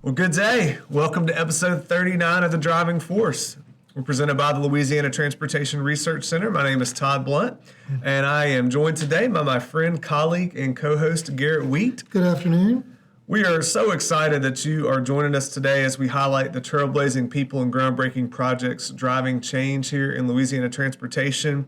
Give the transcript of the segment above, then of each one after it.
Well, good day. Welcome to episode 39 of The Driving Force. We're presented by the Louisiana Transportation Research Center. My name is Todd Blunt, and I am joined today by my friend, colleague, and co-host Garrett Wheat. Good afternoon. We are so excited that you are joining us today as we highlight the trailblazing people and groundbreaking projects driving change here in Louisiana transportation.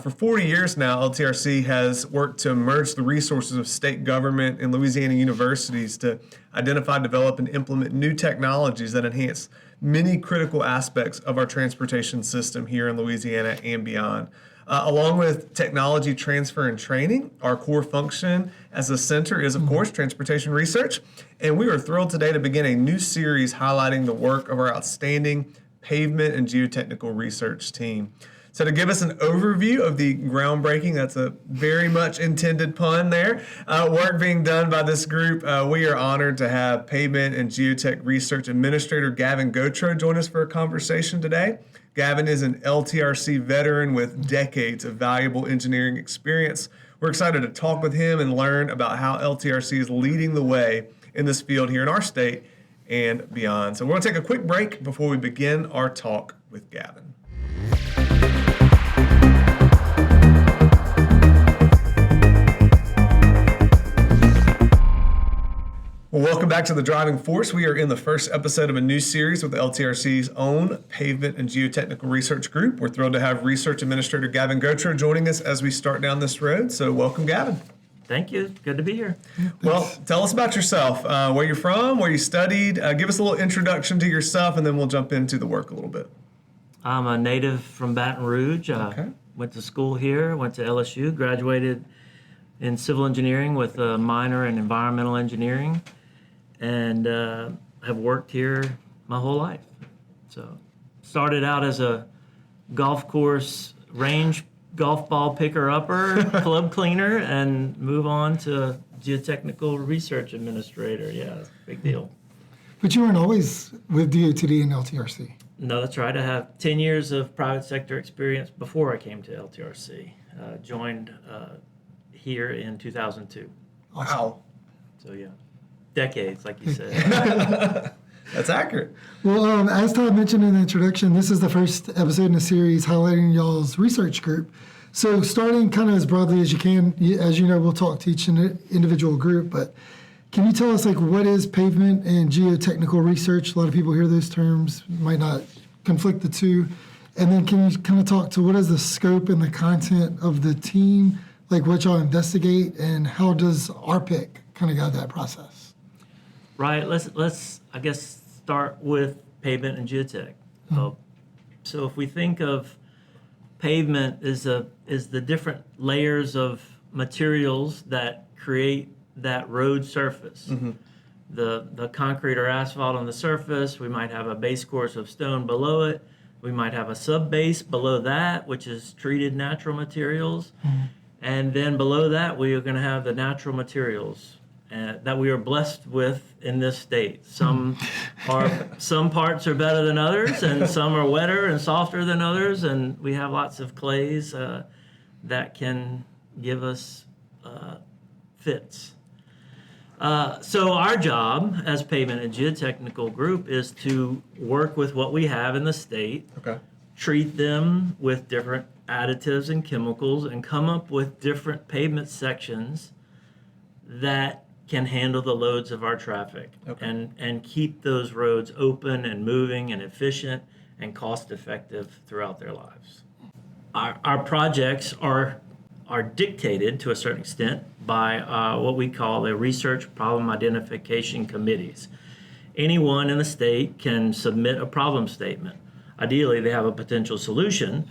For 40 years now, LTRC has worked to merge the resources of state government and Louisiana universities to identify, develop, and implement new technologies that enhance many critical aspects of our transportation system here in Louisiana and beyond. Along with technology transfer and training, our core function as a center is, of course, transportation research. And we are thrilled today to begin a new series highlighting the work of our outstanding pavement and geotechnical research team. So to give us an overview of the groundbreaking, that's a very much intended pun there, work being done by this group, we are honored to have Pavement and Geotech Research Administrator Gavin Gautreau join us for a conversation today. Gavin is an LTRC veteran with decades of valuable engineering experience. We're excited to talk with him and learn about how LTRC is leading the way in this field here in our state and beyond. So we're going to take a quick break before we begin our talk with Gavin. Well, welcome back to The Driving Force. We are in the first episode of a new series with LTRC's own Pavement and Geotechnical Research Group. We're thrilled to have Research Administrator Gavin Gautreau joining us as we start down this road. So welcome, Gavin. Thank you. Good to be here. Well, tell us about yourself, where you're from, where you studied. Give us a little introduction to yourself, and then we'll jump into the work a little bit. I'm a native from Baton Rouge. Okay. Went to school here, went to LSU, graduated in civil engineering with a minor in environmental engineering, and have worked here my whole life. So started out as a golf course range golf ball picker-upper, club cleaner, and move on to geotechnical research administrator. Yeah, it's a big deal. But you weren't always with DOTD and LTRC. No, that's right. I have 10 years of private sector experience before I came to LTRC. Joined here in 2002. Wow. So, yeah, decades, like you said. That's accurate. Well, as Todd mentioned in the introduction, this is the first episode in a series highlighting y'all's research group. So starting kind of as broadly as you can, as you know, we'll talk to each individual group, but can you tell us, like, what is pavement and geotechnical research? A lot of people hear those terms, might not conflict the two. And then can you kind of talk to what is the scope and the content of the team, like what y'all investigate, and how does RPIC kind of guide that process? Right. Let's I guess start with pavement and geotech. So if we think of pavement is the different layers of materials that create that road surface. Mm-hmm. The concrete or asphalt on the surface, we might have a base course of stone below it. We might have a sub-base below that, which is treated natural materials. Mm-hmm. And then below that, we are going to have the natural materials that we are blessed with in this state. Some parts are better than others, and some are wetter and softer than others, and we have lots of clays that can give us fits. So our job as Pavement and Geotechnical Group is to work with what we have in the state, treat them with different additives and chemicals, and come up with different pavement sections that can handle the loads of our traffic and keep those roads open and moving and efficient and cost effective throughout their lives. Our projects are dictated to a certain extent by what we call the research problem identification committees. Anyone in the state can submit a problem statement. Ideally, they have a potential solution,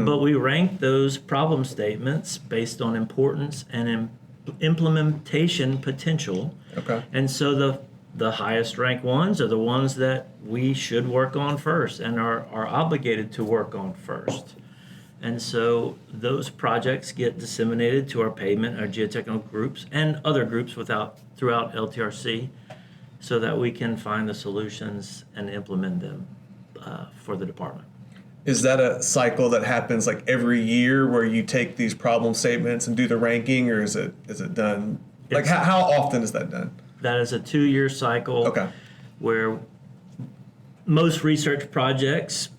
but we rank those problem statements based on importance and implementation potential. And so the highest ranked ones are the ones that we should work on first and are obligated to work on first. And so those projects get disseminated to our pavement, our geotechnical groups, and other groups throughout LTRC so that we can find the solutions and implement them for the department. Is that a cycle that happens like every year where you take these problem statements and do the ranking, or is it done? Like how often is that done? That is a 2-year cycle. where most research projects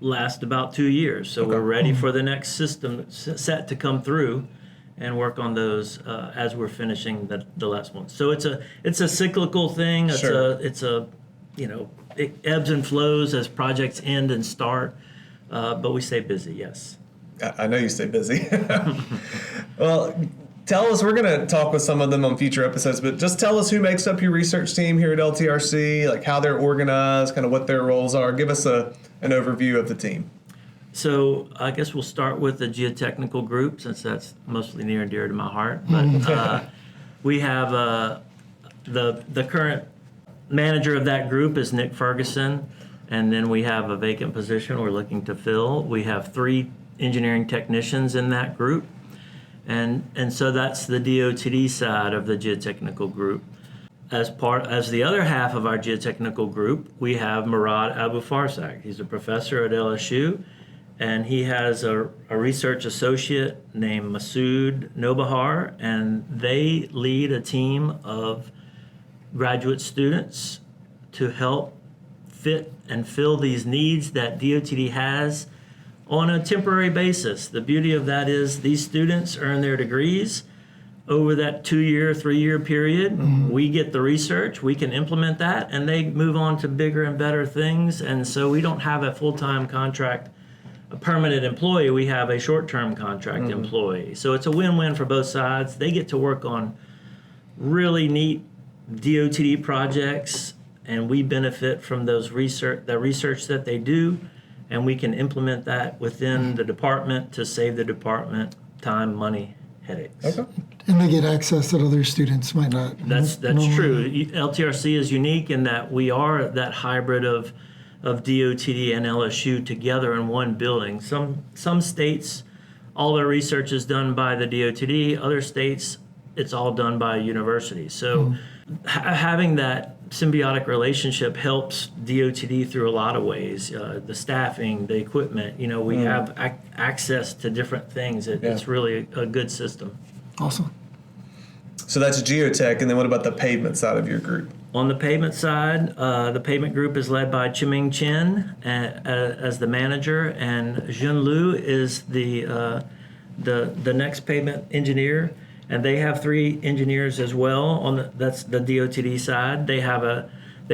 last about 2 years. So we're ready for the next system set to come through and work on those as we're finishing the last one. So it's a cyclical thing. It's a it ebbs and flows as projects end and start, but we stay busy. Yes. I know you stay busy. Well, tell us, we're going to talk with some of them on future episodes, but just tell us who makes up your research team here at LTRC, like how they're organized, kind of what their roles are. Give us an overview of the team. So I guess we'll start with the geotechnical group, since that's mostly near and dear to my heart. But we have the current manager of that group is Nick Ferguson, and then we have a vacant position we're looking to fill. We have 3 engineering technicians in that group, and so that's the DOTD side of the geotechnical group. As the other half of our geotechnical group, we have Murad Abu Farsak. He's a professor at LSU, and he has a research associate named Masood Nobahar, and they lead a team of graduate students to help fit and fill these needs that DOTD has on a temporary basis. The beauty of that is these students earn their degrees over that 2-year, 3-year period. We get the research, we can implement that, and they move on to bigger and better things. And so we don't have a full-time contract, a permanent employee, we have a short-term contract employee. So it's a win-win for both sides. They get to work on really neat DOTD projects, and we benefit from the research that they do, and we can implement that within the department to save the department time, money, headaches. Okay. And they get access that other students might not. That's true. LTRC is unique in that we are that hybrid of DOTD and LSU together in one building. Some states, all their research is done by the DOTD. Other states, it's all done by universities. So having that symbiotic relationship helps DOTD through a lot of ways. The staffing, the equipment, we have access to different things. It's really a good system. Awesome. So that's geotech, and then what about the pavement side of your group? On the pavement side, the pavement group is led by Chiming Chen as the manager, and Jun Liu is the next pavement engineer. And they have 3 engineers as well. That's the DOTD side. They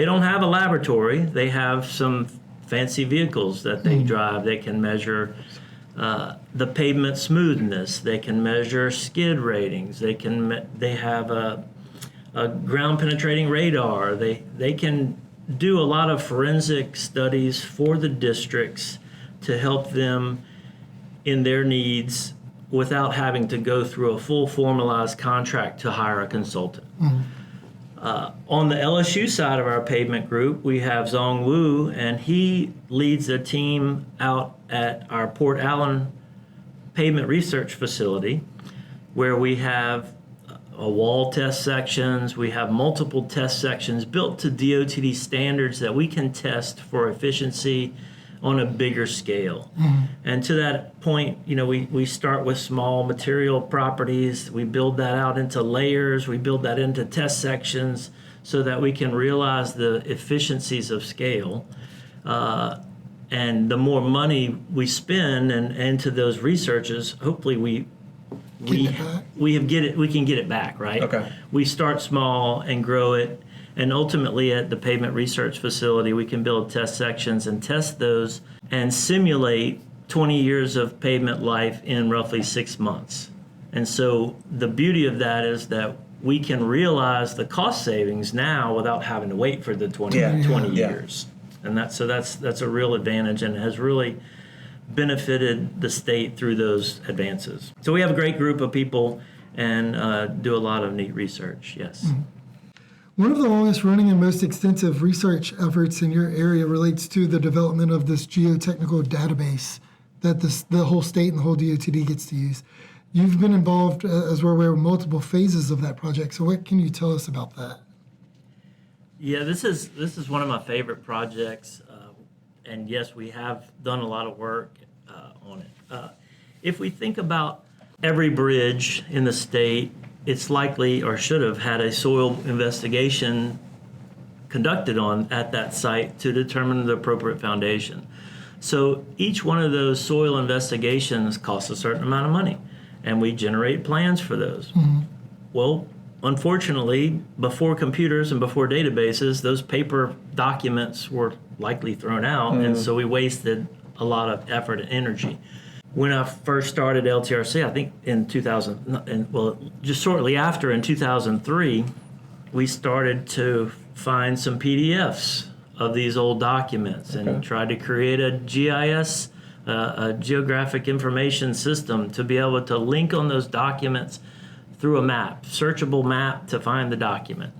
don't have a laboratory. They have some fancy vehicles that they drive. They can measure the pavement smoothness. They can measure skid ratings. They have a ground penetrating radar. They can do a lot of forensic studies for the districts to help them in their needs, without having to go through a full formalized contract to hire a consultant. On the LSU side of our pavement group, we have Zong Wu, and he leads a team out at our Port Allen Pavement Research Facility, where we have wall test sections. We have multiple test sections built to DOTD standards that we can test for efficiency on a bigger scale. And to that point, we start with small material properties. We build that out into layers. We build that into test sections so that we can realize the efficiencies of scale. And the more money we spend and into those researches, hopefully we can get it back, right? Okay. We start small and grow it. And ultimately, at the Pavement Research Facility, we can build test sections and test those and simulate 20 years of pavement life in roughly 6 months. And so the beauty of that is that we can realize the cost savings now without having to wait for the 20 years. And that's a real advantage and has really benefited the state through those advances. So we have a great group of people and do a lot of neat research, yes. One of the longest running and most extensive research efforts in your area relates to the development of this geotechnical database that the whole state and the whole DOTD gets to use. You've been involved, as we're aware, in multiple phases of that project. So what can you tell us about that? Yeah, this is one of my favorite projects. And yes, we have done a lot of work on it. If we think about every bridge in the state, it's likely or should have had a soil investigation conducted on at that site to determine the appropriate foundation. So each one of those soil investigations costs a certain amount of money, and we generate plans for those. Well, unfortunately, before computers and before databases, those paper documents were likely thrown out, and so we wasted a lot of effort and energy. When I first started LTRC, I think in 2000, well, just shortly after in 2003, we started to find some PDFs of these old documents and tried to create a GIS, a geographic information system, to be able to link on those documents through a map, searchable map to find the document.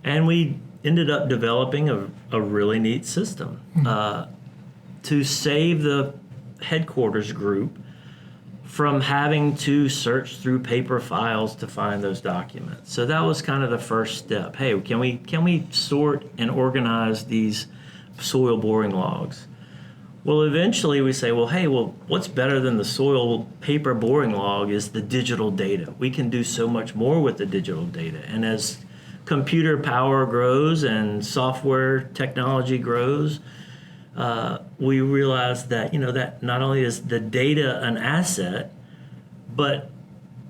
And we ended up developing a really neat system to save the headquarters group from having to search through paper files to find those documents. So that was kind of the first step. Hey, can we sort and organize these soil boring logs? Well, eventually we say, what's better than the soil paper boring log is the digital data. We can do so much more with the digital data. And as computer power grows and software technology grows, we realize that, that not only is the data an asset, but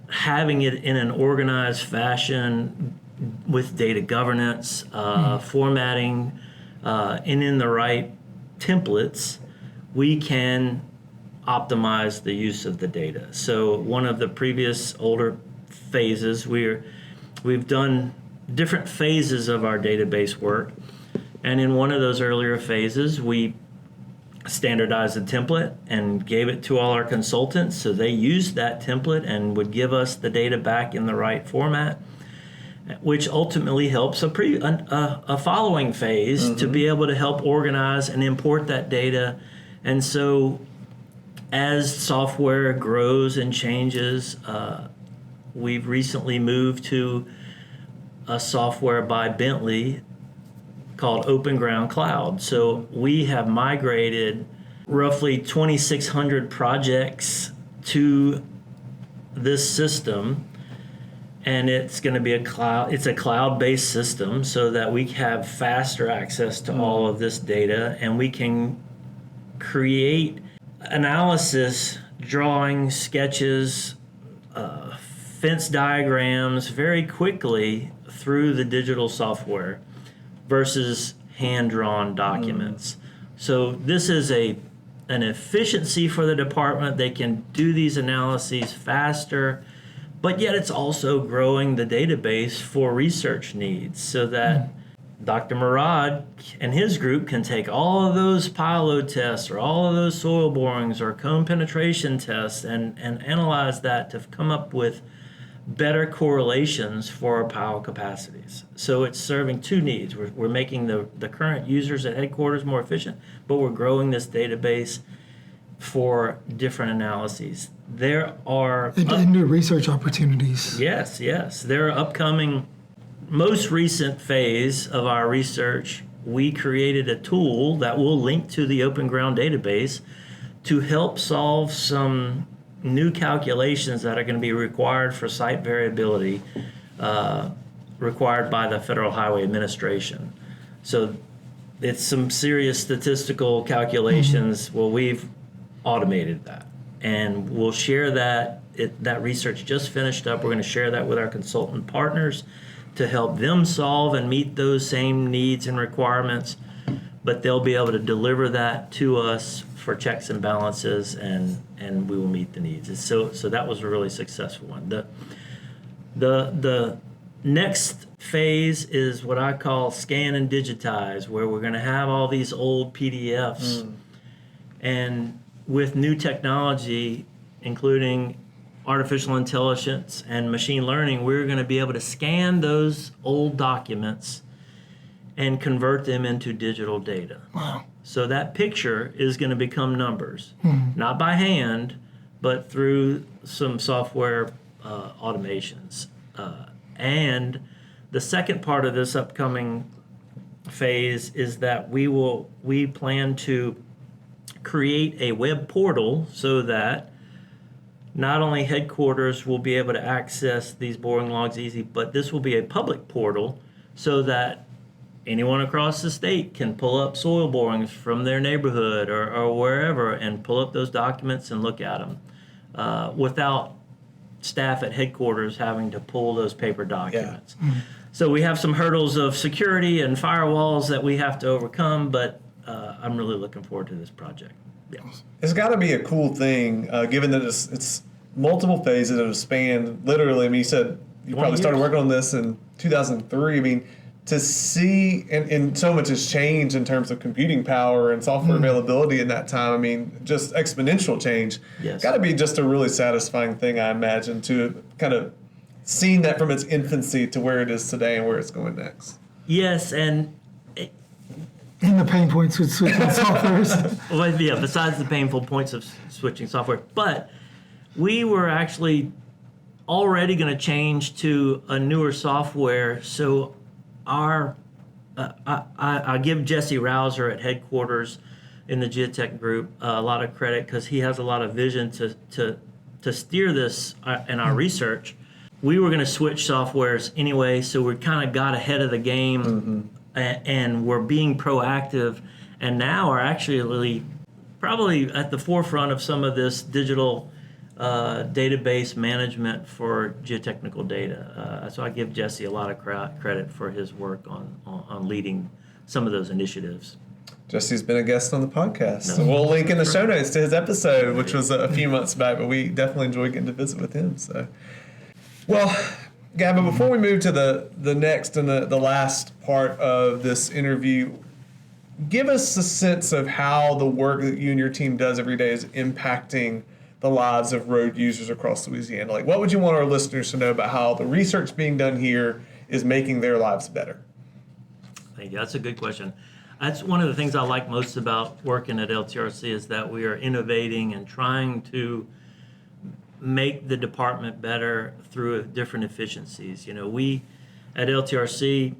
having it in an organized fashion with data governance, formatting, and in the right templates, we can optimize the use of the data. So one of the previous older phases, we've done different phases of our database work. And in one of those earlier phases, we standardized a template and gave it to all our consultants. So they used that template and would give us the data back in the right format, which ultimately helps a following phase to be able to help organize and import that data. And so as software grows and changes, we've recently moved to a software by Bentley called Open Ground Cloud. So we have migrated roughly 2,600 projects to this system, and it's going to be it's a cloud-based system so that we have faster access to all of this data, and we can create analysis, drawings, sketches, fence diagrams very quickly through the digital software versus hand-drawn documents. So this is an efficiency for the department. They can do these analyses faster, but yet it's also growing the database for research needs so that Dr. Murad and his group can take all of those pile load tests or all of those soil borings or cone penetration tests and analyze that to come up with better correlations for our pile capacities. So it's serving two needs. We're making the current users at headquarters more efficient, but we're growing this database for different analyses. There are and new research opportunities. Yes. There are upcoming, most recent phase of our research, we created a tool that will link to the Open Ground database to help solve some new calculations that are going to be required for site variability required by the Federal Highway Administration. So it's some serious statistical calculations. Well, we've automated that, and we'll share that. That research just finished up. We're going to share that with our consultant partners to help them solve and meet those same needs and requirements, but they'll be able to deliver that to us for checks and balances, and we will meet the needs. So that was a really successful one. The next phase is what I call scan and digitize, where we're going to have all these old PDFs, and with new technology, including artificial intelligence and machine learning, we're going to be able to scan those old documents and convert them into digital data. Wow. So that picture is going to become numbers, not by hand, but through some software automations. And the second part of this upcoming phase is that we plan to create a web portal so that not only headquarters will be able to access these boring logs easy, but this will be a public portal so that anyone across the state can pull up soil borings from their neighborhood or wherever and pull up those documents and look at them without staff at headquarters having to pull those paper documents. Yeah. So we have some hurdles of security and firewalls that we have to overcome, but I'm really looking forward to this project. Yeah. It's got to be a cool thing, given that it's multiple phases that have spanned literally. I mean, you said you probably started working on this in 2003. I mean, to see, and so much has changed in terms of computing power and software availability in that time. I mean, just exponential change. Yes. Got to be just a really satisfying thing, I imagine, to kind of seeing that from its infancy to where it is today and where it's going next. Yes, and in the pain points with switching softwares. Well, yeah, besides the painful points of switching software. But we were actually already going to change to a newer software. So I give Jesse Rouser at headquarters in the Geotech group a lot of credit because he has a lot of vision to steer this in our research. We were going to switch softwares anyway, so we kind of got ahead of the game. And we're being proactive, and now are actually really probably at the forefront of some of this digital database management for geotechnical data. So I give Jesse a lot of credit for his work on leading some of those initiatives. Jesse's been a guest on the podcast. No. So we'll link in the show notes to his episode, which was a few months back, but we definitely enjoyed getting to visit with him. So, well, Gavin, before we move to the next and the last part of this interview, give us a sense of how the work that you and your team does every day is impacting the lives of road users across Louisiana. Like, what would you want our listeners to know about how the research being done here is making their lives better? Thank you. That's a good question. That's one of the things I like most about working at LTRC is that we are innovating and trying to make the department better through different efficiencies. You know, we at LTRC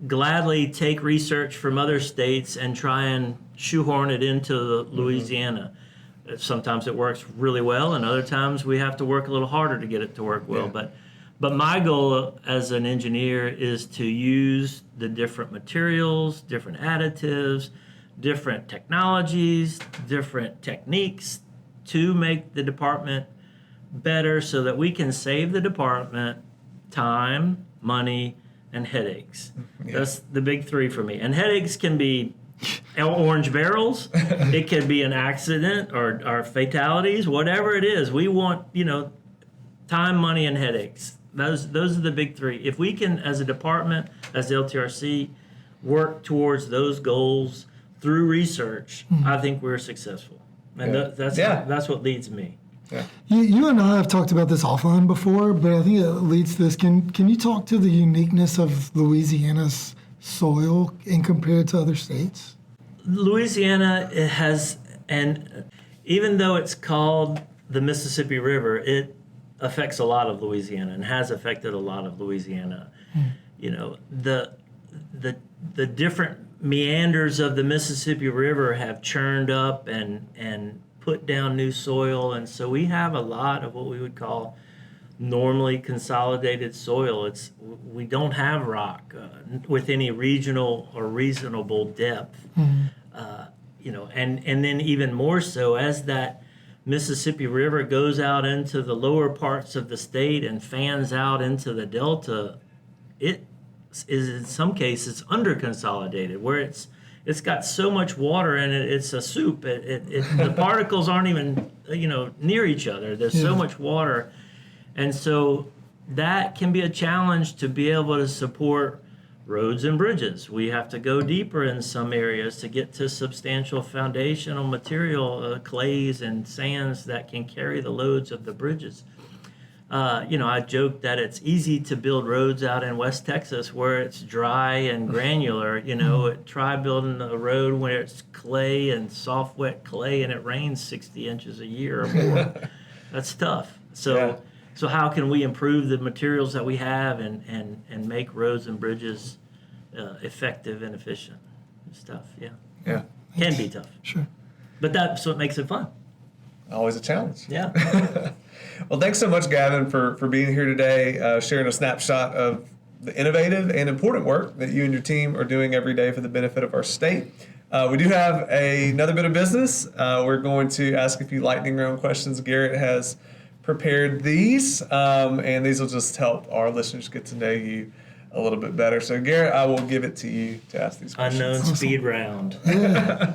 gladly take research from other states and try and shoehorn it into Louisiana. Sometimes it works really well, and other times we have to work a little harder to get it to work well. Yeah. But my goal as an engineer is to use the different materials, different additives, different technologies, different techniques to make the department better so that we can save the department time, money, and headaches. Yeah. That's the big three for me. And headaches can be orange barrels. It can be an accident or fatalities, whatever it is. We want, time, money, and headaches. Those are the big three. If we can, as a department, as LTRC, work towards those goals through research, I think we're successful. And that's what leads me. Yeah. You and I have talked about this offline before, but I think it leads to this. Can you talk to the uniqueness of Louisiana's soil in compared to other states? Louisiana has, and even though it's called the Mississippi River, it affects a lot of Louisiana and has affected a lot of Louisiana. You know, the different meanders of the Mississippi River have churned up and put down new soil, and so we have a lot of what we would call normally consolidated soil. We don't have rock with any regional or reasonable depth. And then even more so as that Mississippi River goes out into the lower parts of the state and fans out into the delta, it is in some cases under consolidated, where it's got so much water in it, it's a soup. The particles aren't even near each other. There's so much water, and so that can be a challenge to be able to support roads and bridges. We have to go deeper in some areas to get to substantial foundational material, clays and sands that can carry the loads of the bridges. I joke that it's easy to build roads out in West Texas where it's dry and granular. Try building a road where it's clay and soft, wet clay and it rains 60 inches a year or more. That's tough. So how can we improve the materials that we have and make roads and bridges effective and efficient? It's tough, yeah. Can be tough. Sure. But that's what makes it fun. Always a challenge. Yeah. Well, thanks so much, Gavin, for being here today, sharing a snapshot of the innovative and important work that you and your team are doing every day for the benefit of our state. We do have another bit of business. We're going to ask a few lightning round questions. Garrett has prepared these, and these will just help our listeners get to know you a little bit better. So, Garrett, I will give it to you to ask these questions. Unknown speed round. Yeah,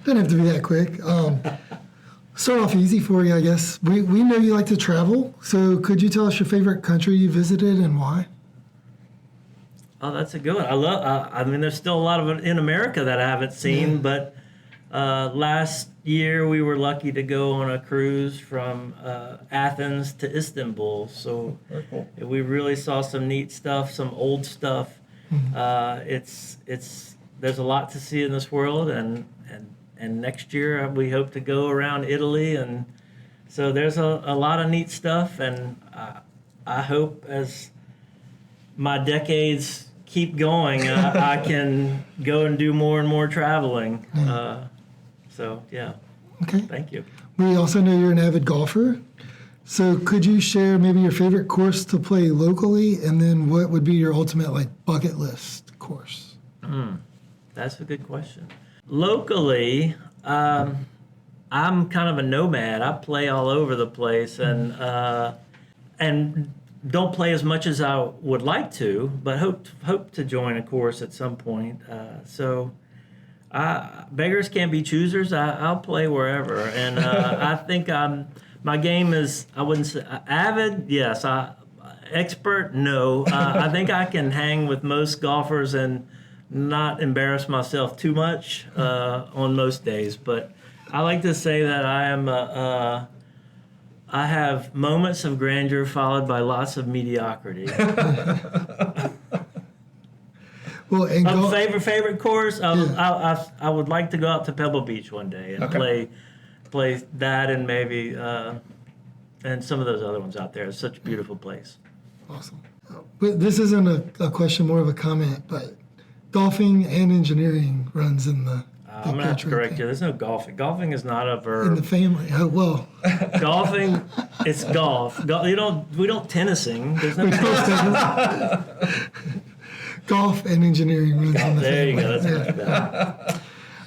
doesn't have to be that quick. Start off easy for you, I guess. We know you like to travel, so could you tell us your favorite country you visited and why? Oh, that's a good one. I mean, there's still a lot of it in America that I haven't seen, but last year we were lucky to go on a cruise from Athens to Istanbul. So Very cool. we really saw some neat stuff, some old stuff. It's there's a lot to see in this world, and next year we hope to go around Italy, and so there's a lot of neat stuff, and I hope as my decades keep going, I can go and do more and more traveling. So, yeah. Okay. Thank you. We also know you're an avid golfer. So could you share maybe your favorite course to play locally, and then what would be your ultimate bucket list course? That's a good question. Locally, I'm kind of a nomad. I play all over the place, and don't play as much as I would like to, but hope to join a course at some point. So beggars can't be choosers. I'll play wherever, and I think my game is, I wouldn't say avid. Yes, expert. No, I think I can hang with most golfers and not embarrass myself too much on most days. But I like to say that I have moments of grandeur followed by lots of mediocrity. Well, and favorite course, I would like to go out to Pebble Beach one day and play that, and maybe and some of those other ones out there. It's such a beautiful place. Awesome. But this isn't a question, more of a comment, but golfing and engineering runs in the I'm going to have to correct you. There's no golfing. Golfing is not a verb. in the family. Oh, well. Golfing, it's golf. We don't tennising. There's no tennis. Golf and engineering runs in the There you family. go. That's much better.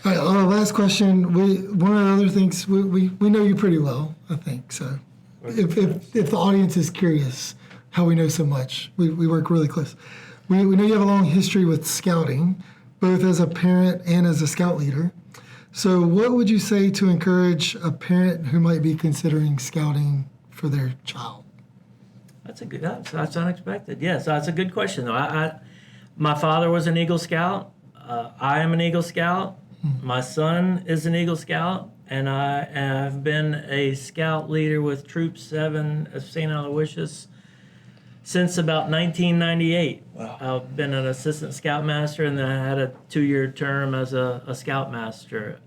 All right, last question. One of the other things, we know you pretty well, I think. So if the audience is curious how we know so much, we work really close. We know you have a long history with scouting, both as a parent and as a scout leader. So what would you say to encourage a parent who might be considering scouting for their child? That's unexpected. Yes, that's a good question, though. My father was an Eagle Scout. I am an Eagle Scout. My son is an Eagle Scout, and I have been a scout leader with Troop 7 of St. Aloysius since about 1998. Wow. I've been an assistant scoutmaster, and then I had a 2-year term as a scoutmaster.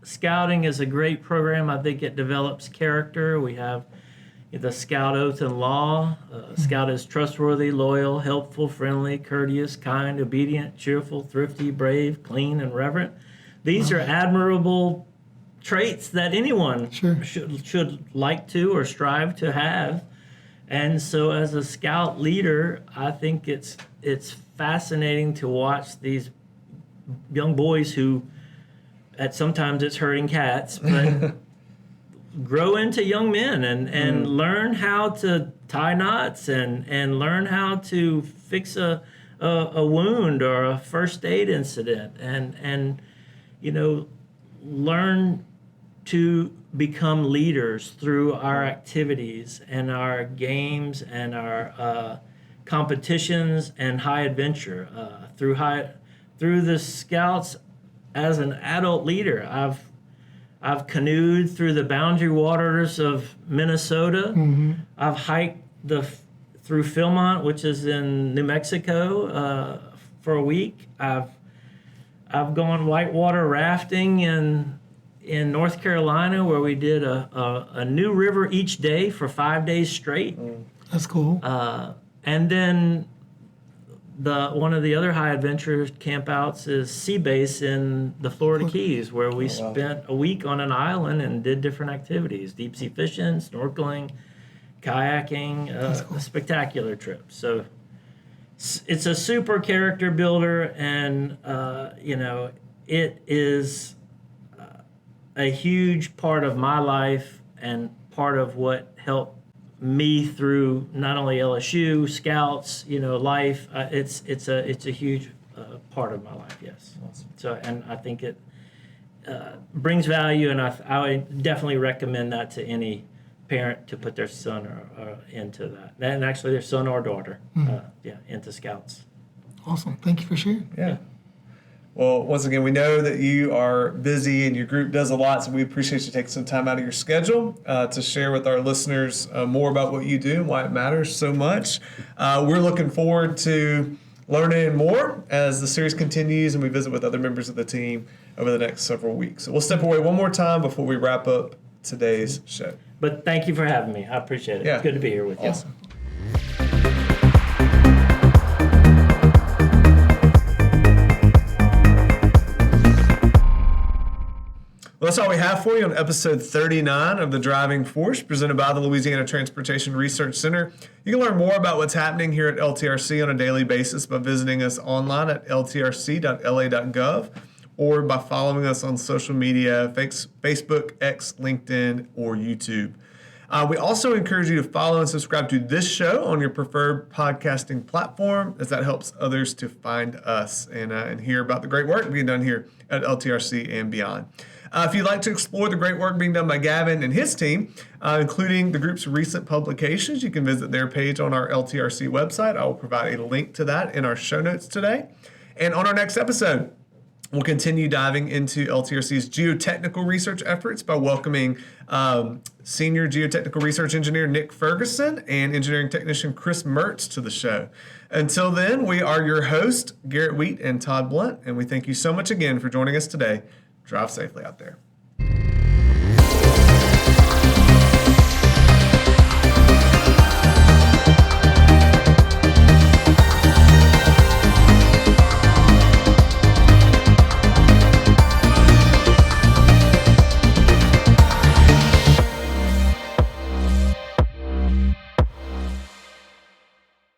Scouting is a great program. I think it develops character. We have the Scout Oath and Law. Scout is trustworthy, loyal, helpful, friendly, courteous, kind, obedient, cheerful, thrifty, brave, clean, and reverent. These are admirable traits that anyone should like to or strive to have. And so as a scout leader, I think it's fascinating to watch these young boys who, sometimes it's herding cats, but grow into young men and learn how to tie knots and learn how to fix a wound or a first aid incident and learn to become leaders through our activities and our games and our competitions and high adventure. Through the Scouts as an adult leader, I've canoed through the boundary waters of Minnesota. I've hiked through Philmont, which is in New Mexico, for a week. I've gone whitewater rafting in North Carolina, where we did a new river each day for 5 days straight. That's cool. And then one of the other high adventure campouts is Sea Base in the Florida Keys, where we spent a week on an island and did different activities: deep sea fishing, snorkeling, kayaking. A spectacular trip. So it's a super character builder, and it is a huge part of my life and part of what helped me through not only LSU, Scouts, life. It's a huge part of my life. Yes. So, and I think it brings value, and I would definitely recommend that to any parent to put their son or into that, and actually their son or daughter, into Scouts. Awesome. Thank you for sharing. Yeah. Well, once again, we know that you are busy and your group does a lot, so we appreciate you taking some time out of your schedule to share with our listeners more about what you do and why it matters so much. We're looking forward to learning more as the series continues and we visit with other members of the team over the next several weeks. So we'll step away one more time before we wrap up today's show. But thank you for having me. I appreciate it. Yeah. It's good to be here with you. Awesome. Well, that's all we have for you on episode 39 of The Driving Force, presented by the Louisiana Transportation Research Center. You can learn more about what's happening here at LTRC on a daily basis by visiting us online at ltrc.la.gov or by following us on social media, Facebook, X, LinkedIn, or YouTube. We also encourage you to follow and subscribe to this show on your preferred podcasting platform, as that helps others to find us and hear about the great work being done here at LTRC and beyond. If you'd like to explore the great work being done by Gavin and his team, including the group's recent publications, you can visit their page on our LTRC website. I will provide a link to that in our show notes today. And on our next episode, we'll continue diving into LTRC's geotechnical research efforts by welcoming Senior Geotechnical Research Engineer Nick Ferguson and Engineering Technician Chris Mertz to the show. Until then, we are your hosts, Garrett Wheat and Todd Blunt, and we thank you so much again for joining us today. Drive safely out there.